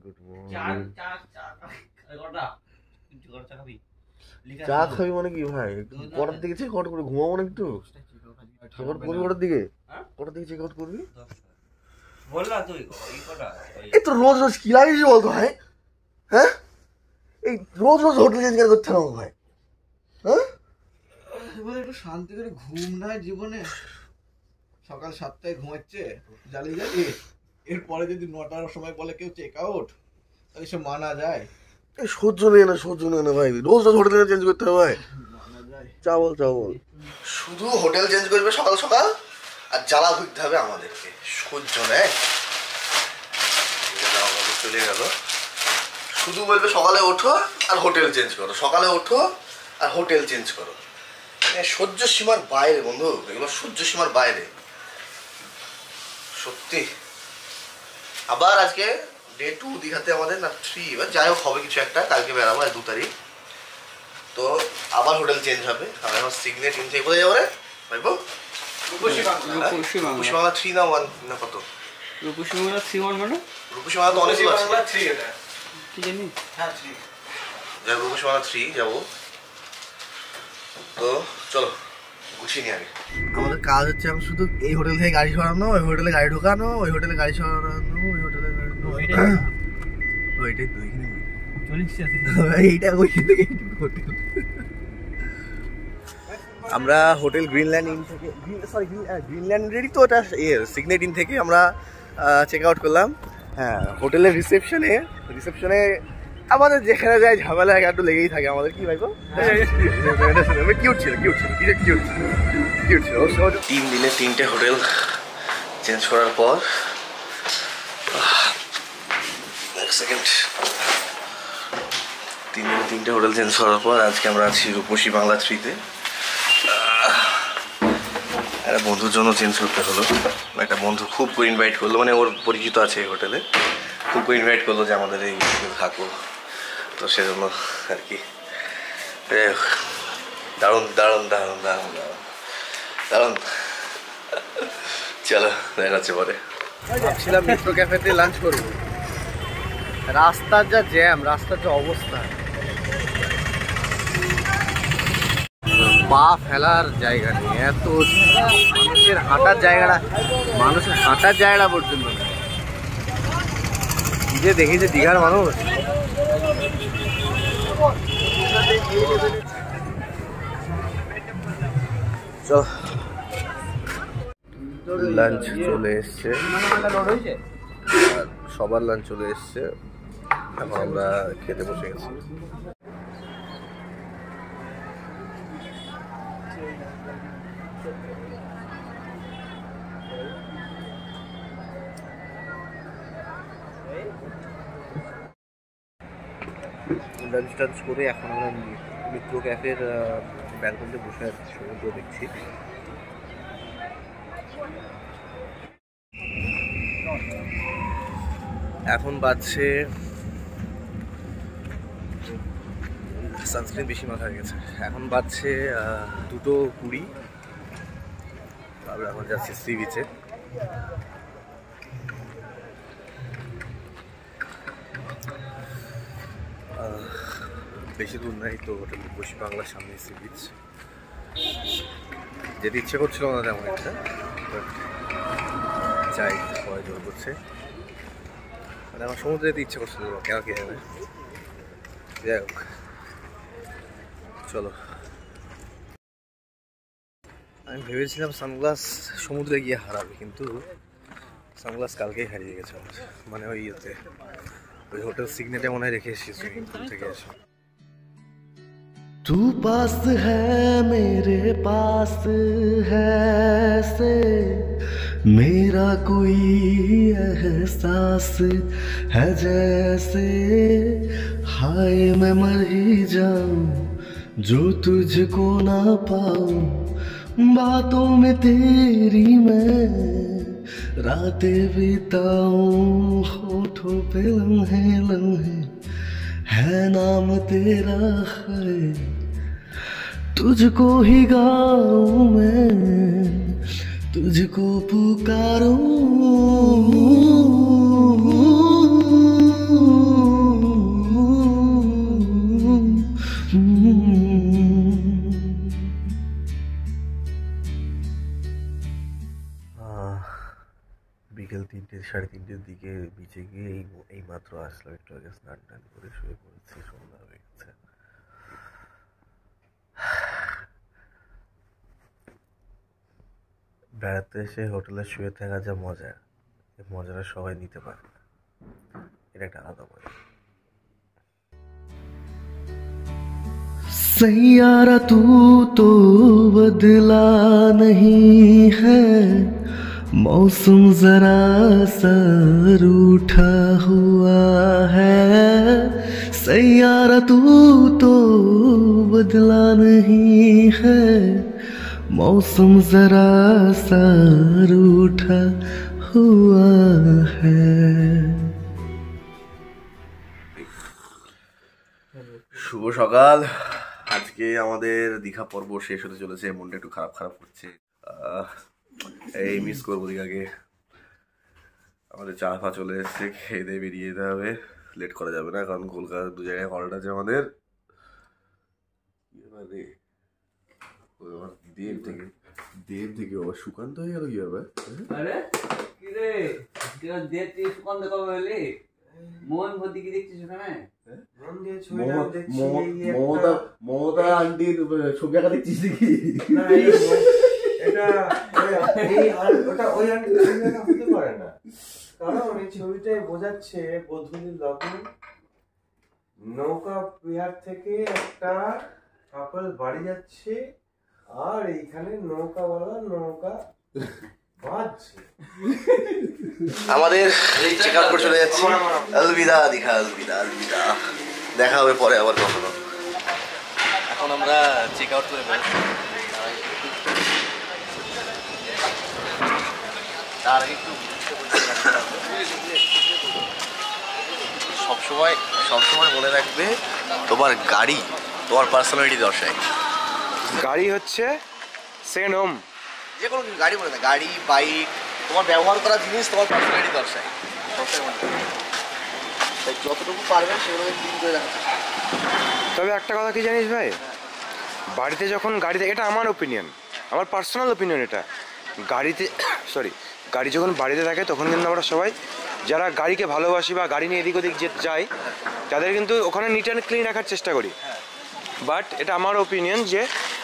Good morning. চা খাবি মানে কি ভাই? কটার দিকে চেক আউট করে ঘুমাবো না একটু? চেক আউট করবি কটার দিকে? কটার দিকে চেক আউট করবি? এই তো রোজ রোজ কি লাগিস বলতো ভাই? হ্যাঁ, এই রোজ রোজ হোটেল চেঞ্জ করতে হবে ভাই। হ্যাঁ, একটু শান্তি করে ঘুম নাই জীবনে। সকাল 7টায় ঘুমাচ্ছে জ্বালিয়ে জ্বালিয়ে, এরপরে যদি 9টার সময় বলে কেউ চেক আউট, তাহলে সে মানা যায়? এই সহ্য নেই না, সহ্য নেই না ভাই, রোজ রোজ হোটেল চেঞ্জ করতে হবে ভাই। মানা যায়? চাবল চাবল শুধু হোটেল চেঞ্জ করবে সকাল সকাল, আর জ্বালা ভুগতে হবে আমাদেরকে। সহ্য নেই, চলে গেল। শুধু বলবে সকালে ওঠো আর হোটেল চেঞ্জ করো, সকালে ওঠো আর হোটেল চেঞ্জ করো। সহ্য সীমার বাইরে বন্ধু, এগুলো সহ্য সীমার বাইরে সত্যি। আবার আজকে ডে 2 দীঘাতে আমাদের, না 3, এবার যাই হোক হবে কিছু একটা। কালকে বেরাবো 2 তারিখ, তো আবার হোটেল চেঞ্জ হবে। আমি আমার সিগনেট ইন থেকে কোথায় যাবো রে ভাইবো? রূপসী বাংলা 3 না 1 না কত? রূপসী বাংলা 3 মানে? রূপসী বাংলা তো অনেক আছে। 3 এটা কি জানি? হ্যাঁ 3 যাবো, রূপসী বাংলা 3 যাবো। তো চলো গুছিয়ে নিয়ে আগে। আমাদের কাজ হচ্ছে এখন শুধু এই হোটেল থেকে গাড়ি সরানো, ওই হোটেলে গাড়ি ঢোকানো, ওই হোটেলে গাড়ি সরানো, ওই হোটেলে গাড়ি ওইটাই তো এখানে এইটা ওইখান থেকে হোটেল। আমরা হোটেল গ্রিনল্যান্ড ইন থেকে, গ্রিনল্যান্ডেরই তো ওটা সিগনেট ইন থেকে আমরা চেক আউট করলাম। হ্যাঁ, হোটেলের রিসেপশনে আমাদের যেখানে যায় ঝামেলা একটু লেগেই থাকে আমাদের। কি ভাইবো? কিউট ছিল, কিউট ছিল, কিউট ছিল। 3 দিনে 3টে হোটেল চেঞ্জ করার পর, এক সেকেন্ড, 3 দিনে 3টে হোটেল চেঞ্জ করার পর আজকে আমরা আছি রূপসী বাংলা 3-তে। একটা বন্ধুর জন্য চেঞ্জ করতে হলো। একটা বন্ধু খুব করে ইনভাইট করলো, মানে ওর পরিচিত আছে এই হোটেলে, খুব করে ইনভাইট করলো যে আমাদের এই থাকো, তো সেজন্য আর কি। দারুণ দারুণ দারুণ দারুণ দারুণ দারুণ। চলো দেখা যাচ্ছে পরে। ভাবছিলাম মিত্র ক্যাফেতে লাঞ্চ করবো, রাস্তার যা জ্যাম, রাস্তার যা অবস্থা, পা ফেলার জায়গা নেই, এত মানুষের হাঁটার জায়গাটা পর্যন্ত কি যে দেখেছে দীঘার মানুষ। চল, লাঞ্চ চলে এসছে, সবার লাঞ্চ চলে এসছে, এখন আমরা খেতে বসে গেছি। লাঞ্চ টাঞ্চ করে এখন আমরা মিত্র ক্যাফের ব্যালকনিতে বসে আছি, সমুদ্র দেখছি। এখন বাজছে, সানস্ক্রিন বেশি মাথা হয়ে গেছে, এখন বাজছে 2:20। আমরা এখন যাচ্ছি সি বিচে। বেশি দূর নাই তো হোটেল রূপসী বাংলার সামনে সি বিচ। যেতে ইচ্ছে করছিল না তেমন একটা, বাট যাই, সবাই জোর করছে। মানে আমার সমুদ্রে যেতে ইচ্ছে করছিল, কেন কে যাবে। যাই হোক, চলো। আমি ভেবেছিলাম সানগ্লাস সমুদ্রে গিয়ে হারাবে, কিন্তু সানগ্লাস কালকেই হারিয়ে গেছে আমার, মানে ওই ইয়েতে, ওই হোটেল সিগনেটে মনে হয় রেখে এসেছি সুইমিং পুল থেকে এসে। तू पास है मेरे पास है से मेरा कोई एहसास है जैसे हाय मैं मर ही जाऊं जो तुझको ना पाऊं बातों में तेरी मैं रातें बिताऊं होठों पे लम्हे लम्हे है नाम तेरा है तुझको ही गाऊं मैं, तुझको বিকেল 3টে 3:30-এর দিকে বিচে গিয়ে এই মাত্র আসলাম, একটু আগে স্নান টান করে শুয়ে পড়েছি, সন্ধ্যা হয়ে গেছে। বেড়াতে এসে হোটেলে শুয়ে থাকা যা মজা, এই মজাটা সবাই নিতে পারে না, এটা একটা আলাদা মজা। सैयारा तू तो बदला नहीं है, मौसम जरा सा रूठा हुआ है। सैयारा तू तो बदला नहीं है, मौसम जरा सा रूठा हुआ है। শুভ সকাল। আজকে আমাদের দীঘা পর্ব শেষ হতে চলেছে, মনটা একটু খারাপ খারাপ করছে। এই মিস করবো দীঘাকে। আমাদের চা ফা চলে এসছে, খেয়ে দিয়ে বেরিয়ে যেতে হবে, লেট করা যাবে না, কারণ কলকাতার 2 জায়গায় হল্ট আছে আমাদের। দেব থেকে বাবা সুকান্ত হয়ে গেল কি হবে? মমতা আন্টির ছবি আঁকা দেখছিস নাকি? কারণ এই ছবিটাই বোঝাচ্ছে বধূলির লগ্ন, নৌকা বিহার থেকে একটা কাপল বাড়ি যাচ্ছে, আর এইখানে নৌকাওয়ালা নৌকা বাজছে। আমাদের চেক আউট করে চলে যাচ্ছি। আলবিদা দীঘা, আলবিদা আলবিদা, দেখা হবে পরে আবার কখনো। এখন আমরা চেক আউট করে ফেলছি, তার আগে একটু সবসময় মনে রাখবে, তোমার গাড়ি তোমার পার্সোনালিটি দর্শায়। গাড়ি হচ্ছে সেকেন্ড হোম। যে কোনো গাড়ি বলে না, গাড়ি বাইক তোমার ব্যবহার করা জিনিস তোমার পার্সোনালিটি দর্শায়। তাই যতটুকু পারবেন সেগুলোকে ক্লিন করে রাখার চেষ্টা। তবে একটা কথা কি জানিস ভাই, বাড়িতে যখন গাড়িতে, এটা আমার ওপিনিয়ন, আমার পার্সোনাল ওপিনিয়ন, এটা গাড়িতে গাড়ি যখন বাড়িতে থাকে তখন কিন্তু আমরা সবাই যারা গাড়িকে ভালোবাসি বা গাড়ি নিয়ে এদিক ওদিক যাই, তাদের কিন্তু ওখানে নিট অ্যান্ড ক্লিন রাখার চেষ্টা করি। বাট এটা আমার ওপিনিয়ন যে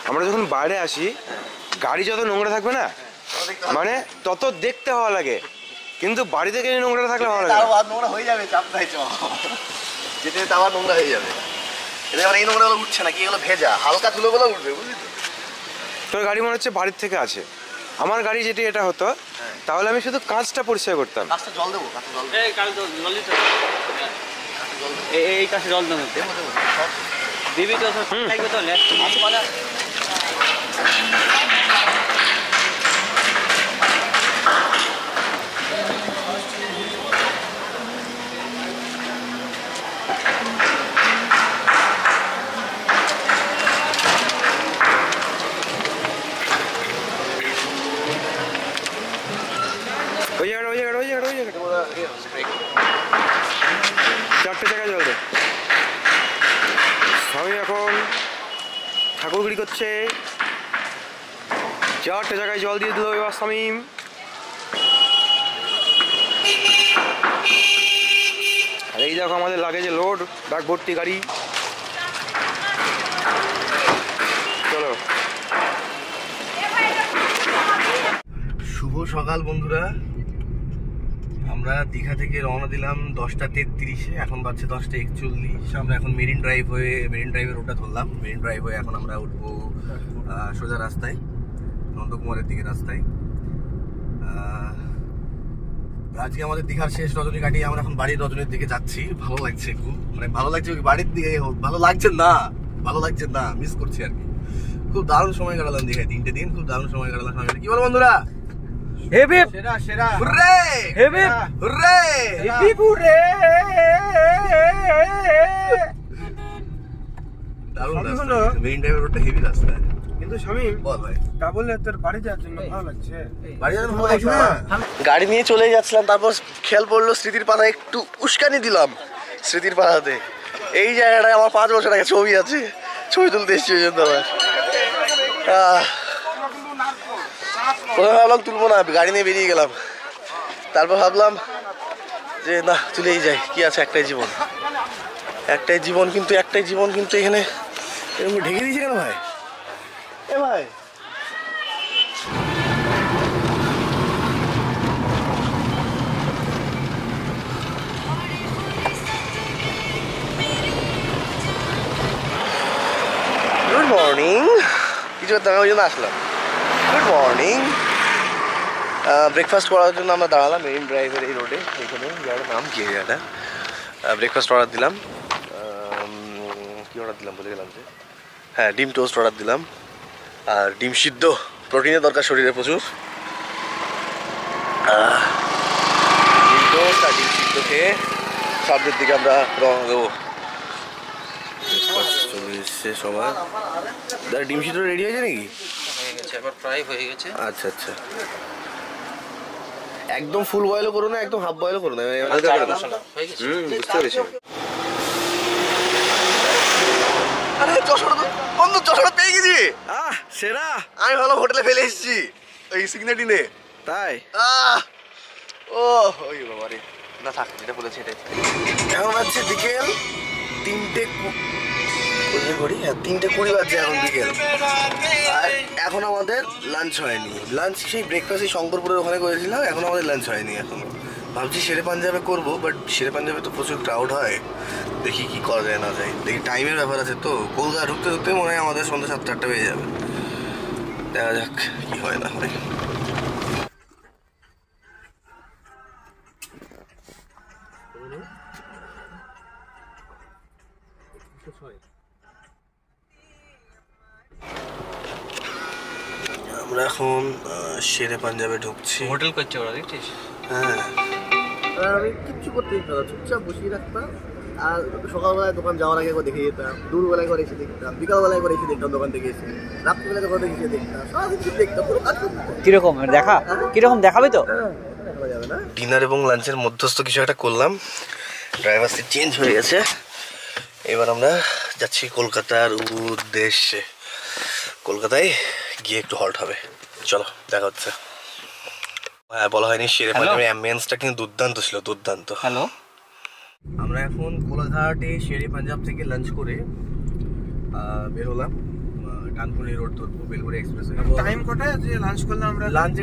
আমরা যখন বাইরে আসি, গাড়ি যত নোংরা থাকবে না, মানে তত দেখতে হওয়া লাগে, কিন্তু বাড়ি থেকে নোংরা থাকলে ভালো লাগে। নোংরা হয়ে যাবে, চাপ নাই, যেতে যেতে আবার নোংরা হয়ে যাবে। এটা আবার এই নোংরাগুলো উঠছে না, কি এগুলো ভেজা, হালকা ধুলোগুলো উঠবে, বুঝলি তো? তোর গাড়ি মনে হচ্ছে বাড়ির থেকে আছে। আমার গাড়ি যেটি এটা হতো, তাহলে আমি শুধু কাঁচটা পরিষ্কার করতাম। কাঁচটা জল দেবো, কাঁচটা জল দেবো, এই কাছে জল দেবো দিবি তো, লাগবে তাহলে মানে চারটে জায়গায় জল দে। স্বামী এখন ঠাকুরগুড়ি করছে, 4টে জায়গায় জল দিয়ে দিল এবার শামীম। আর এই দেখো আমাদের লাগেজে লোড, ব্যাগ ভর্তি গাড়ি। চলো, শুভ সকাল বন্ধুরা। আমরা দীঘা থেকে রওনা দিলাম 10টা 33-এ, এখন বাজছে 10টা 41। আমরা এখন মেরিন ড্রাইভের রোডটা ধরলাম। মেরিন ড্রাইভ হয়ে এখন আমরা উঠবো সোজা রাস্তায়, নন্দকুমারের দিকে রাস্তায়। আজকে আমাদের দীঘার শেষ রজনী কাটিয়ে আমরা এখন বাড়ির রজনীর দিকে যাচ্ছি। ভালো লাগছে খুব, মানে ভালো লাগছে বাড়ির দিকে, ভালো লাগছে না, মিস করছি আর কি। খুব দারুণ সময় কাটালাম দীঘায়, 3টে দিন খুব দারুণ সময় কাটালাম। কি বলো বন্ধুরা? দারুণ সবই রাস্তা হলো। মেইন ড্রাইভের রোডটা হেভি রাস্তা কিন্তু শামিম বল ভাই তা বললে তোর বাড়ি যাওয়ার জন্য ভালো লাগছে বাড়ি যাওয়ার ভালো লাগছে না গাড়ি নিয়ে চলে যাচ্ছিলাম তারপর খেয়াল পড়লো স্মৃতির পাতা একটু উস্কানি দিলাম স্মৃতির পাতাতে এই জায়গাটায় আমার 5 বছর আগে ছবি আছে ছবি তুলতে এসেছি ওই জন্য আবার প্রথমে ভাবলাম তুলবো না গাড়ি নিয়ে বেরিয়ে গেলাম তারপর ভাবলাম যে না তুলেই যাই কি আছে একটাই জীবন কিন্তু এখানে এরকম ঢেকে দিয়েছে কেন ভাই এ ভাই গুড মর্নিং কিছু করতে হবে ওই জন্য আসলাম গুড মর্নিং ব্রেকফাস্ট করার জন্য আমরা দাঁড়ালাম মেরিন ড্রাইভের এই রোডে এখানে জায়গাটার নাম কি জায়গাটা ব্রেকফাস্ট অর্ডার দিলাম কি অর্ডার দিলাম বলে গেলাম যে হ্যাঁ ডিম টোস্ট অর্ডার দিলাম আর ডিম সিদ্ধ প্রোটিনের দরকার শরীরে প্রচুর ডিম টোস্ট আর ডিম সিদ্ধ খেয়ে সামনের দিকে আমরা রওনা দেবো চলে এসছে সবার দাদা ডিম সিদ্ধ রেডি হয়েছে নাকি হয়ে গেছে আবার প্রায় হয়ে গেছে আচ্ছা আচ্ছা একদম ফুল বয়েলও করো না একদম হাফ বয়েলও করো না হয়ে গেছে বুঝতে পেরেছি আরে বন্ধু যশোর পেয়ে গেছি সেরা আমি ভালো হোটেলে ফেলে এসেছি ওই সিগনেটিনে তাই ও ওই বাবা রে না থাক যেটা বলেছি এটাই এখন বাজছে বিকেল 3:20 বাজছে এখন বিকেল আর এখন আমাদের লাঞ্চ হয়নি লাঞ্চ সেই ব্রেকফাস্ট এই শঙ্করপুরের ওখানে করেছিলাম এখন আমাদের লাঞ্চ হয়নি এখনো ভাবছি শেরে পাঞ্জাবে করবো বাট শেরে পাঞ্জাবে তো প্রচুর ক্রাউড হয় দেখি কি করা যায় না যায় দেখি টাইমের ব্যাপার আছে তো কলকাতা ঢুকতে মনে হয় আমাদের সন্ধ্যা 7-8টা বেজে যাবে দেখা যাক কি হয় না হয় আমরা এখন শেরে পাঞ্জাবে ঢুকছি হোটেল করছে ওরা দেখছিস হ্যাঁ আমি কিচ্ছু করতে দিতাম না চুপচাপ বসিয়ে রাখতাম আর সকালবেলায় দোকান যাওয়ার আগে একবার দেখে যেতাম দুপুরবেলায় করে এসে দেখতাম বিকালবেলায় করে এসে দেখতাম দোকান থেকে এসে রাত্রিবেলায় দোকান থেকে এসে দেখতাম সারাদিন কিছু দেখতাম পুরো কাজ করতাম কিরকম দেখাবে তো ডিনার এবং লাঞ্চের মধ্যস্থ কিছু একটা করলাম ড্রাইভার সিট চেঞ্জ হয়ে গেছে এবার আমরা যাচ্ছি কলকাতার উদ্দেশ্যে কলকাতায় গিয়ে একটু হল্ট হবে চলো দেখা হচ্ছে হ্যাঁ বলা হয়নি শেরে পাঞ্জাবের অ্যাম্বিয়েন্সটা কিন্তু দুর্দান্ত ছিল দুর্দান্ত হ্যালো আমরা এখন কোলাঘাটে শেরে পাঞ্জাব থেকে লাঞ্চ করে বের হলাম ডানকুনি রোড ধরবো বেলগুড়ি এক্সপ্রেস টাইম কটায় যে লাঞ্চ করলাম আমরা লাঞ্চে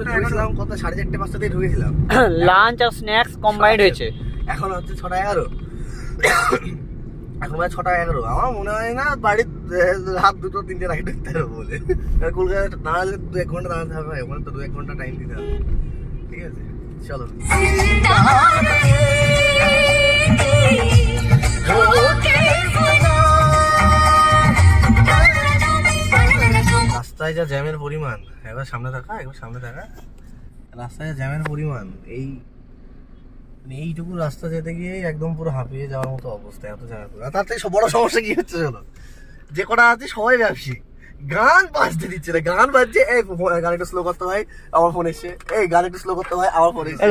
ঢুকেছিলাম কত 4:30-5টা দিয়ে ঢুকেছিলাম লাঞ্চ আর স্ন্যাক্স কম্বাইন্ড হয়েছে এখন হচ্ছে 6:11 এখন প্রায় 6:11 আমার মনে হয় না বাড়ির রাত 2-3টে রাইড ঢুকতে হবে বলে কলকাতা না হলে 2-1 ঘন্টা দাঁড়াতে হবে ওখানে তো 2-1 ঘন্টা টাইম দিতে হবে ঠিক আছে চলো রাস্তায় যা জ্যামের পরিমাণ একবার সামনে থাকা রাস্তায় যা জ্যামের পরিমাণ এইটুকু রাস্তা যেতে গিয়ে একদম পুরো হাঁপিয়ে যাওয়ার মতো অবস্থা এত জ্যামের পরিমাণ তার থেকে বড় সমস্যা কি হচ্ছে চলো যে কটা আছে সবাই ব্যবসায়ী গান বাজতে দিচ্ছে না গান বাজছে এই গান একটু স্লো করতে হয় আমার ফোন এসছে এই গান একটু স্লো করতে হয় আমার ফোন এসছে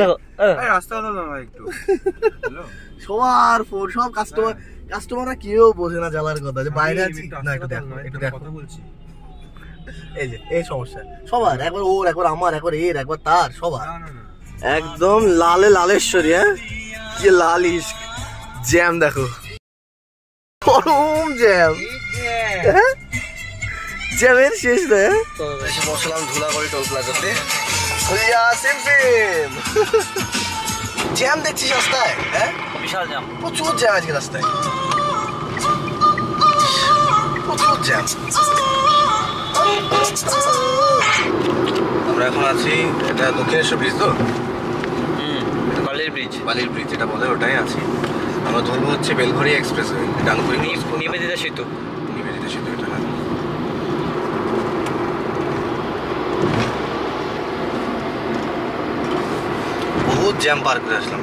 রাস্তা হলো না একটু সবার ফোন সব কাস্টমাররা কেউ বোঝে না জ্বালার কথা যে বাইরে আছি না একটু দেখো কথা বলছি এই যে এই সমস্যা সবার একবার ওর একবার আমার একবার এর একবার তার সবার একদম লালেশ্বরী হ্যাঁ কি লাল ইস্ক জ্যাম দেখো গরম জ্যাম জ্যামের শেষ রে এসে বসলাম ধুলাগড়ি টোল প্লাজাতে জ্যাম দেখছিস রাস্তায় হ্যাঁ বিশাল জ্যাম প্রচুর জ্যাম আজকে রাস্তায় প্রচুর জ্যাম আমরা এখন আছি এটা দক্ষিণেশ্বর ব্রিজ তো বালির ব্রিজ যেটা বলে ওটাই আছি আমরা ধরবো হচ্ছে বেলঘড়ি এক্সপ্রেস ডানকুনি নিবেদিতা সেতু এটা না বহুত জ্যাম পার করে আসলাম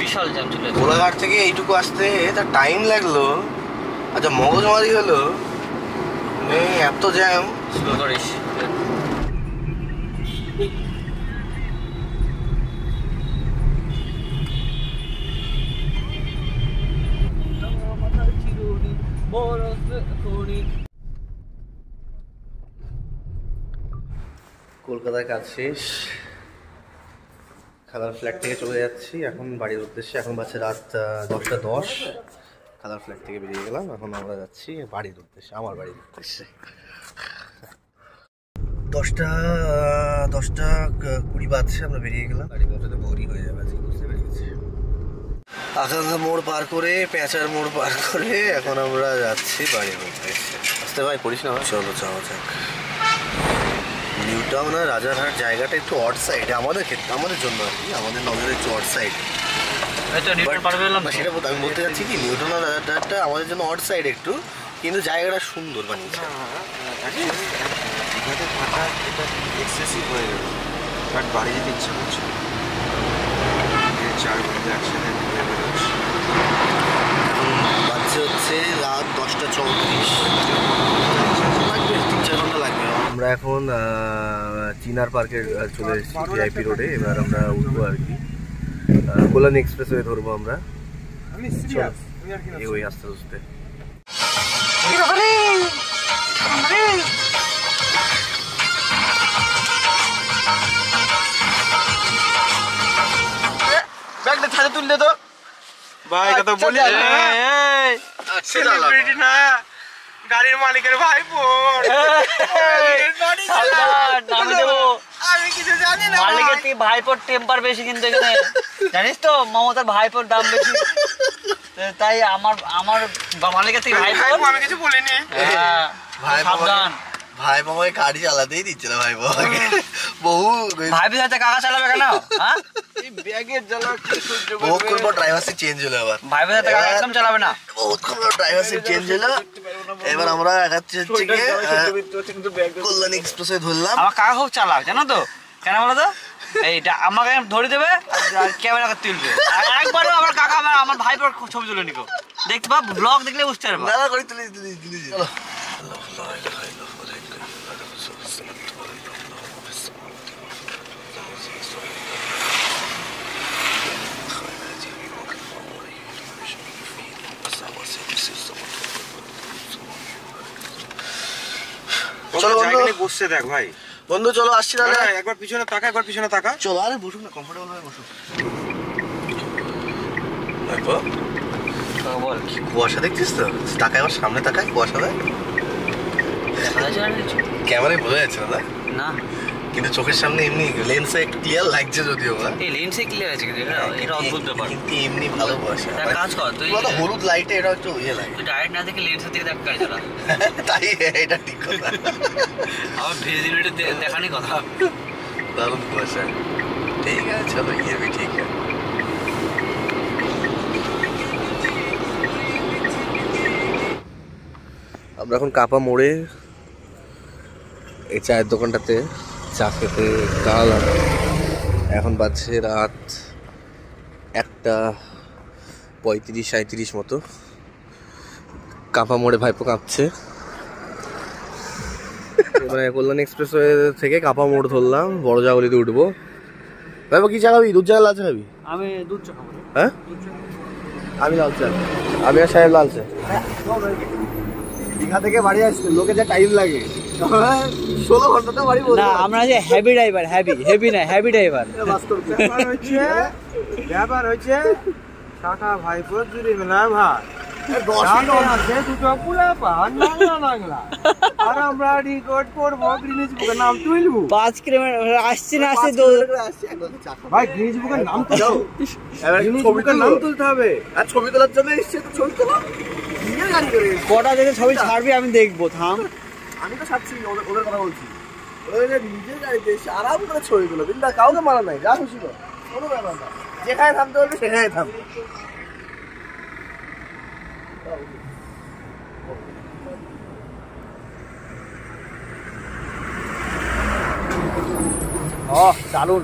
বিশাল জ্যাম চলে কোলাঘাট থেকে এইটুকু আসতে তার টাইম লাগলো আচ্ছা মগজমারি হলো এত জ্যাম। স্লো করিস। কলকাতার কাজ শেষ, খালার ফ্ল্যাট থেকে চলে যাচ্ছি এখন বাড়ির উদ্দেশ্যে। এখন বাজে রাত 10:10। খালার ফ্ল্যাট থেকে বেরিয়ে গেলাম, এখন আমরা যাচ্ছি বাড়ির উদ্দেশ্যে, আমার বাড়ির উদ্দেশ্যে। 10:20 বাজছে, আমরা বেরিয়ে গেলাম। গাড়ি পৌঁছাতে ভোরই হয়ে যাবে আজকে, বুঝতে পেরেছি। আকাঙ্ক্ষা মোড় পার করে, পেঁচার মোড় পার করে এখন আমরা যাচ্ছি বাড়ির উদ্দেশ্যে। আসতে ভাই পড়িস না, চলো যাওয়া যাক। নিউ টাউন আর রাজারহাট জায়গাটা একটু অড সাইড আমাদের ক্ষেত্রে, আমাদের জন্য আর কি, আমাদের নজরে একটু অড সাইড। সেটা আমি বলতে চাচ্ছি কি, নিউ টাউন আর রাজারহাটটা আমাদের জন্য অড সাইড একটু, কিন্তু জায়গাটা সুন্দর বানিয়েছে। দীঘাতে থাকা এটা এক্সেসিভ হয়ে গেল, বাট বাড়ি যেতে ইচ্ছা করছে। 4 বন্ধু একসাথে ঘুরে বেরোচ্ছি। এখন বাজছে হচ্ছে রাত 10:34, লাগবে 3-4 ঘন্টা লাগবে। আমরা এখন চিনার পার্কে চলে এসেছি, ভিআইপি রোডে। এবার আমরা উঠবো আর কি, কল্যাণ এক্সপ্রেসওয়ে ধরবো আমরা। আমি সিরিয়াস, আমি আর কি না। ওই আস্তে আস্তে ব্যাগটা ছাদে তুললে তো ভাই কথা বলি সেলিব্রিটি না, গাড়ির মালিকের ভাই বোন। আমি কিছু জানি না। মালিকের থেকে ভাইপোর টেম্পার বেশি, কিন্তু এখানে জানিস তো মমতার ভাইপোর দাম বেশি, তাই আমার মালিকের থেকে ভাইপো। আমি কিছু বলিনি। সাবধান, ভাই বাবাকে গাড়ি চালাতেই দিচ্ছে না। ভাই বাবাকে বহু ভাইপোর সাথে কাকা চালাবে কেন? হ্যাঁ, এই ব্যাগের জ্বালা কি সহ্য বহুক্ষণ পর ড্রাইভার সিট চেঞ্জ হলো। আবার ভাইপোর সাথে কাকা একদম চালাবে না। বহুক্ষণ পর ড্রাইভার সিট চেঞ্জ হলো। এবার আমরা একাচ্ছি হচ্ছে গিয়ে কল্যাণ এক্সপ্রেসওয়ে ধরলাম। আমার কাকা খুব চালাক, জানো তো কেন বলো তো? এইটা আমাকে ধরে দেবে আর ক্যামেরা তুলবে। একবারও আমার কাকা আমার ভাইপোর ছবি তুলে নিকো, দেখতে পা ব্লগ দেখলে বুঝতে পারবো। না করে তুলি চলো। চলো বন্ধু, বসছে দেখ ভাই। বন্ধু চলো আসছি দাদা। একবার পিছনে তাকা, একবার পিছনে তাকা। চলো, আরে বসুন না, কমফোর্টেবল হয়ে বসুন। বল কি কুয়াশা দেখছিস তো? তাকায়, আমার সামনে তাকায়, কুয়াশা দেয়। ক্যামেরায় বোঝা যাচ্ছে না না, কিন্তু চোখের সামনে এমনি লেন্সে একটু ক্লিয়ার লাগছে যদিও বা। এই লেন্সে ক্লিয়ার আছে, কিন্তু এটা অদ্ভুত ব্যাপার। কিন্তু এমনি ভালো কুয়াশা। একটা কাজ কর, তুই হলুদ লাইটে এটা একটু ইয়ে লাগে। তুই ডাইরেক্ট না দেখে লেন্সের দিকে দেখ গাড়ি চালা। তাই এটা ঠিক কথা। আমার ভিজিবিলিটি দেখানি কথা। দারুণ কুয়াশা। ঠিক আছে চলো, ये भी ठीक है। আমরা এখন কাপা মোড়ে এই চায়ের দোকানটাতে চা খেতে দাঁড়ালাম। এখন বাজছে রাত 1:35-37 মতো। কাপা মোড়ে ভাইপো কাঁপছে। এবারে কল্যাণ এক্সপ্রেসওয়ে থেকে কাপা মোড় ধরলাম, বড় জাগলিতে উঠবো। ভাইপো কি চা খাবি? দুধ চা লাল চা খাবি? আমি দুধ চা খাবো। হ্যাঁ, আমি লাল চা। আমি আর সাহেব লাল চা। দীঘা থেকে বাড়ি আসতে লোকে যা টাইম লাগে, 16 ঘন্টাতে বাড়ি বসে। না, আমরা যে হেভি ড্রাইভার, হেভি না, হেভি ড্রাইভার। ব্যাপার হচ্ছে টাকা ভাইপো জুড়ে না ভাই। 10 মিনিট আছে দুটো পুলা পান বাংলা, আর আমরা রেকর্ড করব, গ্রিনিজ বুকের নাম তুলবো। 5 কিলোমিটার আসছি না আসছি ভাই গ্রিনিজ বুকের নাম তুলো, গ্রিনিজ বুকের নাম তুলতে হবে। আর ছবি তোলার জন্য এসছে, তো ছবি তোলা নিয়ে গাড়ি করে। কটা থেকে ছবি ছাড়বি আমি দেখবো, থাম। আমি তো ছাড়ছি, ওদের কথা বলছি। ওই যে নিজের গাড়িতে এসে আরাম করে ছবি তোলো, কিন্তু কাউকে মারা নাই, যা খুশি কর, কোনো ব্যাপার না। যেখানে থামতে বলবে সেখানে থাম। দারুন,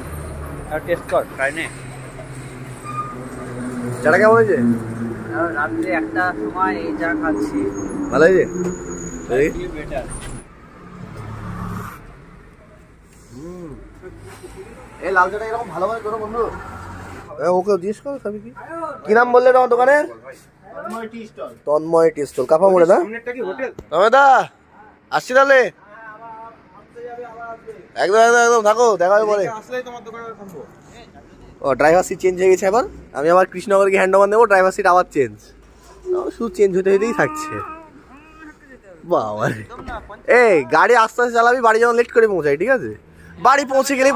টেস্ট কর, ট্রাই নে। চাটা কেমন হয়েছে? রাত্রে একটা সময় এই চা খাচ্ছি, ভালো হয়েছে? বেটার। এই লাল চাটা এরকম ভালোভাবে করো বন্ধু। ওকে জিজ্ঞেস করো খাবি কি নাম বললে তোমার দোকানের? তন্ময় টি স্টল, কাপা মোড়ে না? দা আসছি তাহলে, একদম একদম একদম থাকো, দেখা হবে পরে। ও ড্রাইভার সিট চেঞ্জ হয়ে গেছে এবার, আমি আবার কৃষ্ণনগরকে হ্যান্ড ওভার নেবো, ড্রাইভার সিট আবার চেঞ্জ, শুধু চেঞ্জ হতে হতেই থাকছে। বাবা এই গাড়ি আস্তে আস্তে চালাবি, বাড়ি যেমন লেট করে পৌঁছাই, ঠিক আছে? বাড়ি পৌঁছে গেলে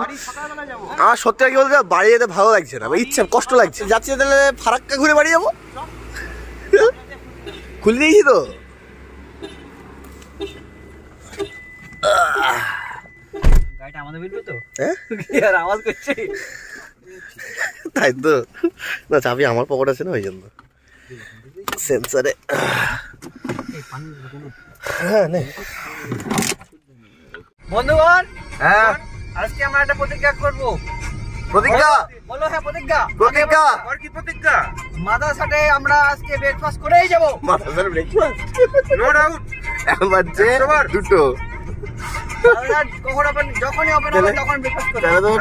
আমার সত্যি কি বলতে বাড়ি যেতে ভালো লাগছে না, ইচ্ছা কষ্ট লাগছে, যাচ্ছি তাহলে ফারাক্কা ঘুরে বাড়ি যাবো। খুলে দিয়েছি তো, গাড়িটা আমাদের বিলবে তো? হ্যাঁ আর আওয়াজ করছে তাই তো, না চাবি আমার পকেট আছে না, ওই জন্য সেন্সারে। হ্যাঁ নে বন্ধুগণ, হ্যাঁ আজকে আমরা একটা প্রতিজ্ঞা করব। প্রতিজ্ঞা বলো হ্যাঁ প্রতিজ্ঞা। প্রতিজ্ঞা আর কি প্রতিজ্ঞা? মাদার সাথে আমরা আজকে ব্রেকফাস্ট করেই যাব। মাথার ব্রেকফাস্ট নো ডাউট। এখন বাজছে দুটো, কখন যখনই ওপেন হবে তখন ব্রেকফাস্ট করব। তাহলে তুমি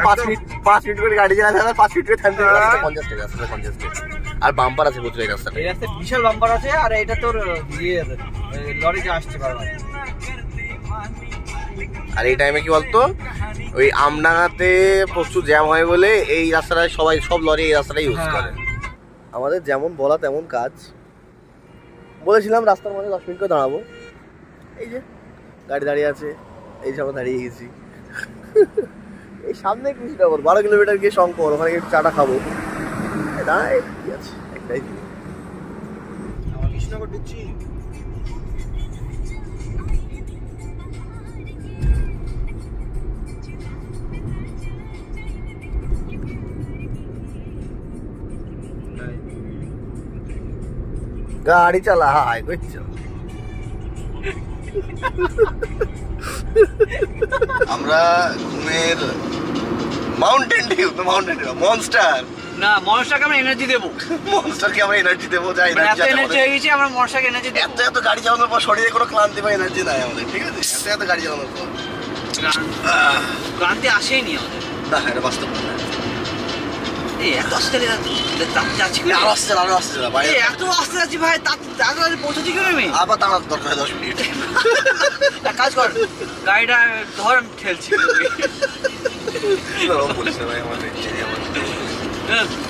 5 মিনিট করে গাড়ি চালাতে হবে, 5 মিনিট করে থামতে হবে, 50 টাকা রাস্তা 50 টাকা। আর বাম্পার আছে প্রচুর এই রাস্তাটা, এই রাস্তায় বিশাল বাম্পার আছে, আর এটা তোর লরিতে আসছে বারবার। আর এই টাইমে কি বলতো, ওই আমডাঙ্গাতে প্রচুর জ্যাম হয় বলে এই রাস্তাটায় সব লরি এই রাস্তাটাই ইউজ করে। আমাদের যেমন বলা তেমন কাজ, বলেছিলাম রাস্তার মধ্যে 10 মিনিট করে দাঁড়াবো, এই যে গাড়ি দাঁড়িয়ে আছে, এই যে আমরা দাঁড়িয়ে গেছি। এই সামনে কৃষ্ণনগর 12 কিলোমিটার গিয়ে শঙ্কর, ওখানে গিয়ে চাটা খাবো, দাঁড়ায় কি আছে একটাই দিন। আমার কৃষ্ণনগর ঢুকছি। গাড়ি চালা হাই করছো। আমরা ঘুমের মাউন্টেন ডিউ, মনস্টার না, মনস্টারকে আমরা এনার্জি দেবো। মনস্টারকে আমরা এনার্জি দেবো, যাই এত এনার্জি হয়ে গেছে, আমরা মনস্টারকে এনার্জি দেবো। এত গাড়ি চালানোর পর শরীরে কোনো ক্লান্তি বা এনার্জি নাই আমাদের, ঠিক আছে? এত গাড়ি চালানোর পর ক্লান্তি আসেই নি আমাদের। না, এটা বাস্তব না। এই এত আস্তে যাচ্ছি, আরো আসছে না বাইরে, এত আস্তে যাচ্ছি ভাই, তাড়াতাড়ি পৌঁছেছি কেন আমি? আবার দাঁড়াতে দরকার 10 মিনিট। এক কাজ কর, গাড়িটা ধর, ঠেলছি।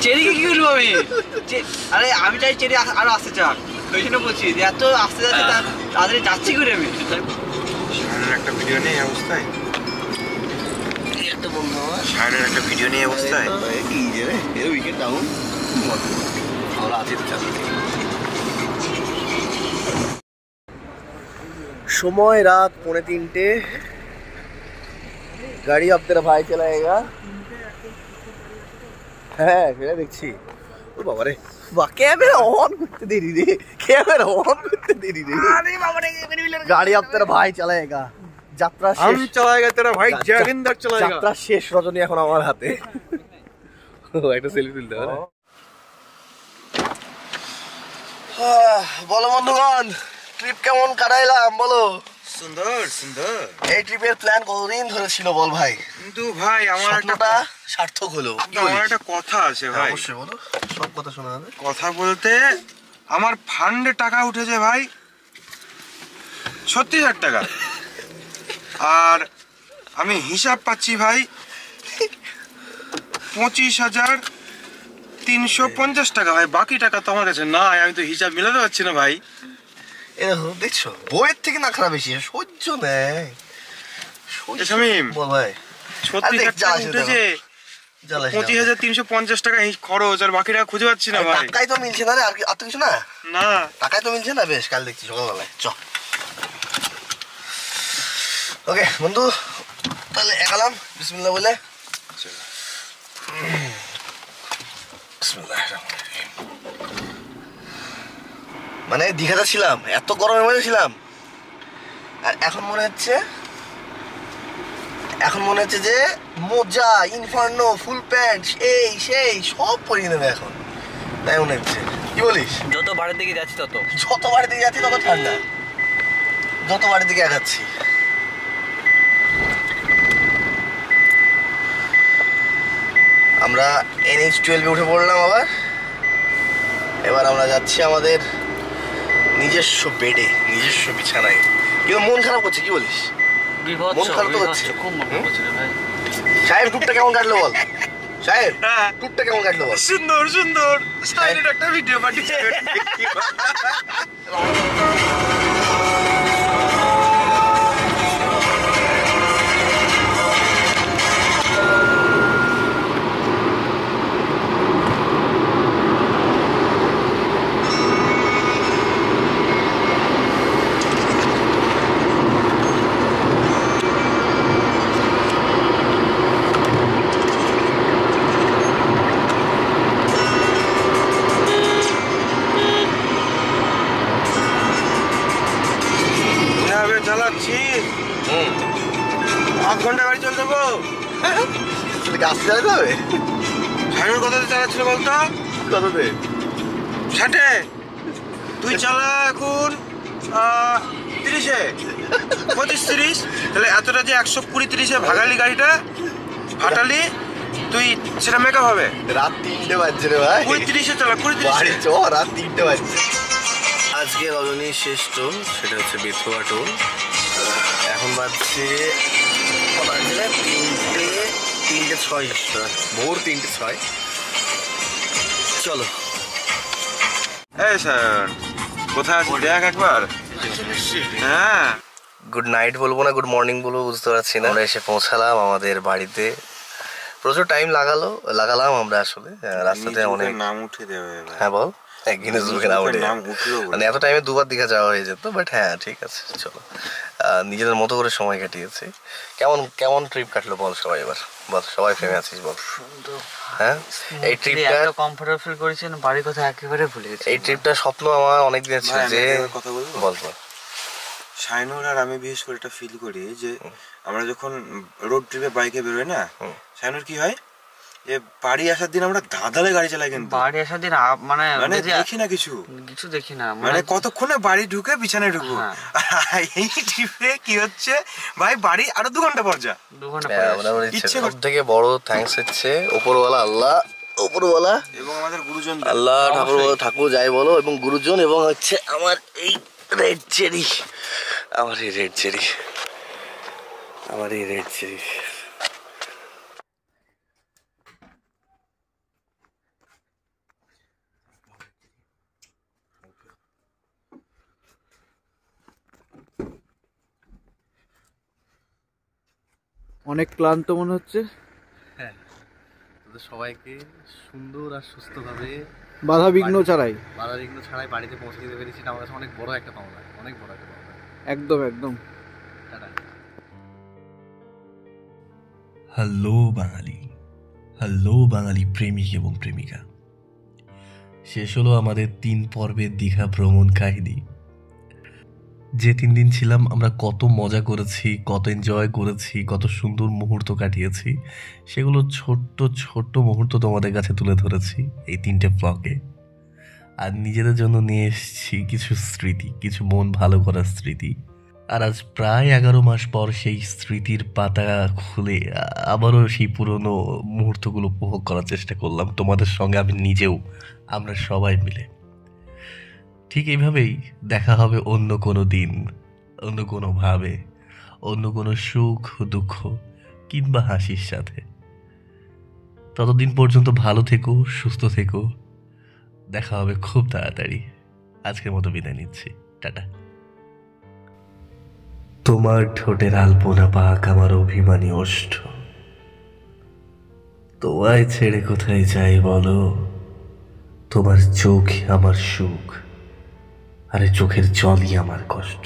চেরিকে কি করবো আমি? আরে আমি চাই চেরি আরো আসতে চাক, ওই জন্য বলছি যে এত আসতে যাচ্ছে, তাড়াতাড়ি যাচ্ছি করে আমি। একটা ভিডিও নেই অবস্থায়, একটা বন্ধু আমার সায়নের একটা ভিডিও নেই অবস্থায়। কি যে রে, এর উইকেট ডাউন, আমরা আছি তো চালাতে। সময় রাত 2:45, গাড়ি अब तेरा भाई चलाएगा। হ্যাঁ সেটা দেখছি। ও বাবা রে, বাহ ক্যামেরা অন করতে দেরি রে, ক্যামেরা অন করতে দেরি রে। আরে বাবা রে, গাড়ি अब तेरा भाई चलाएगा। যাত্রা শেষ, हम चलाएगा तेरा भाई जयविंदर चलाएगा। যাত্রা শেষ, রজনী এখন আমার হাতে। একটা সেলফি তুলতে হবে। বলো বন্ধুগণ, ট্রিপ কেমন কাটাইলাম বলো? সুন্দর সুন্দর। এই ট্রিপের প্ল্যান কতদিন ধরে ছিল বল ভাই, কিন্তু ভাই আমার একটা স্বপ্নটা সার্থক হলো। আমার একটা কথা আছে ভাই। অবশ্যই বলো, সব কথা শোনা যাবে। কথা বলতে আমার ফান্ডে টাকা উঠেছে ভাই 36,000 টাকা, আর আমি হিসাব পাচ্ছি ভাই 25,350 টাকা ভাই। বাকি টাকা তো আমার কাছে নাই, আমি তো হিসাব মিলাতে পারছি না ভাই। এরকম দেখছো, বইয়ের থেকে না খারাপ বেশি, সহ্য নেই। শামীম, বল ভাই। 36,000 টাকা উঠেছে, 25,350 টাকা খরচ, আর বাকি টাকা খুঁজে পাচ্ছি না ভাই। টাকাই তো মিলছে না রে, আর তো কিছু না, না টাকাই তো মিলছে না। বেশ, কাল দেখছি সকালবেলায়, চ। ওকে বন্ধু, তাহলে একালাম বিসমিল্লাহ বলে। মানে দীঘাতে ছিলাম, এত গরমের মধ্যে ছিলাম, আর এখন মনে হচ্ছে যে মোজা, ইনফার্নো, ফুল প্যান্ট, এই সেই সব পরিয়ে নেবে এখন, তাই মনে হচ্ছে। কি বলিস? যত বাড়ির দিকে যাচ্ছি তত যত বাড়ির দিকে যাচ্ছি তত ঠান্ডা, যত বাড়ির দিকে আগাচ্ছি। আমরা NH-12 উঠে পড়লাম আবার। এবার আমরা যাচ্ছি আমাদের নিজস্ব বেডে, নিজস্ব বিছানায়। কিন্তু মন খারাপ করছে, কি বলিস? মন খারাপ তো হচ্ছে। খুব মন খারাপ হচ্ছে ভাই। সাহেব টুকটা কেমন কাটলো বল? সাহেব টুকটা কেমন কাটলো বল? সুন্দর সুন্দর স্টাইলের একটা ভিডিও পাঠিয়েছে। চালাচ্ছি, 8 ঘন্টা গাড়ি চলতে যাবো। গাছ চালাতে হবে? সাইনুর কততে চালাচ্ছিল বলতো? কততে? 60-এ। তুই চালা এখন 30-এ, 25-30। তাহলে এতটা যে 120-30-এ ভাগালি গাড়িটা ফাটালি, তুই সেটা মেকআপ হবে। রাত 3টে বাজছে রে ভাই। 35-এ চালা, 35-এ। বাড়ি চ, রাত 3টে বাজছে। আজকে রজনীর শেষ টোল, সেটা হচ্ছে বেথুয়া টোল। এখন বাজছে 3টে 6, ভোর 3টে 6। চলো। এই স্যার কোথায় আছিস দেখ একবার। হ্যাঁ, গুড নাইট বলবো না গুড মর্নিং বলবো বুঝতে পারছি না। আমরা এসে পৌঁছালাম আমাদের বাড়িতে। প্রচুর টাইম লাগালাম আমরা আসলে রাস্তাতে অনেক। নাম উঠে দেবে। হ্যাঁ বল। গিনেস বুকে নাম উঠে, মানে এত টাইমে 2বার দীঘা যাওয়া হয়ে যেত, বাট হ্যাঁ ঠিক আছে চলো। নিজেদের মতো করে সময় কাটিয়েছি। কেমন ট্রিপ কাটলো বল সবাই, এবার বল, সবাই ফেমে আছিস বল। হ্যাঁ, এই ট্রিপটা কমফোর্টেবল ফিল করেছেন, বাড়ির কথা একেবারে ভুলে গেছি। এই ট্রিপটা স্বপ্ন আমার অনেকদিন ছিল যে কথা বলবো। বল। শাইনুর আর আমি বিশেষ করে এটা ফিল করি যে আমরা যখন রোড ট্রিপে বাইকে বেরোই না, শাইনুর কি হয় যে বাড়ি আসার দিন আমরা দাদালে গাড়ি চালাই, কিন্তু বাড়ি আসার দিন মানে দেখি না কিছু দেখি না, মানে কতক্ষণে বাড়ি ঢুকে বিছানায় ঢুকবো। এই ট্রিপে কি হচ্ছে ভাই, বাড়ি আরো 2 ঘন্টা পর যা, 2 ঘন্টা সব থেকে বড় থ্যাঙ্কস হচ্ছে উপরওয়ালা আল্লাহ, উপরওয়ালা এবং আমাদের গুরুজন আল্লাহ, ঠাকুর যাই বলো, এবং গুরুজন, এবং হচ্ছে আমার এই রেড চেরি। অনেক ক্লান্ত মনে হচ্ছে। হ্যাঁ, তোদের সবাইকে সুন্দর আর সুস্থভাবে বাধা বিঘ্ন ছাড়াই বাড়িতে পৌঁছে দিতে পেরেছি, আমার কাছে অনেক বড় একটা পাওনা, অনেক বড় একটা পাওনা। একদম। টাটা। হ্যালো বাঙালি প্রেমিক এবং প্রেমিকা। শেষ হলো আমাদের 3 পর্বের দীঘা ভ্রমণ কাহিনী। যে 3 দিন ছিলাম আমরা কত মজা করেছি, কত এনজয় করেছি, কত সুন্দর মুহূর্ত কাটিয়েছি, সেগুলো ছোট্ট মুহূর্ত তোমাদের কাছে তুলে ধরেছি এই 3টে ব্লগে। আর নিজেদের জন্য নিয়ে এসেছি কিছু স্মৃতি, কিছু মন ভালো করার স্মৃতি। আর আজ প্রায় 11 মাস পর সেই স্মৃতির পাতা খুলে আবারও সেই পুরনো মুহূর্তগুলো উপভোগ করার চেষ্টা করলাম তোমাদের সঙ্গে, আমি নিজেও, আমরা সবাই মিলে। ঠিক এইভাবেই দেখা হবে অন্য কোনো দিন, অন্য কোনোভাবে, অন্য কোনো সুখ দুঃখ কিংবা হাসির সাথে। ততদিন পর্যন্ত ভালো থেকো, সুস্থ থেকো। দেখা হবে খুব তাড়াতাড়ি। আজকের মতো বিদায় নিচ্ছি, টাটা। তোমার ঠোঁটের আলপনা পাক আমার অভিমানী ওষ্ঠ, তোমায় ছেড়ে কোথায় যাই বলো? তোমার চোখ আমার সুখ, আরে চোখের জলই আমার কষ্ট।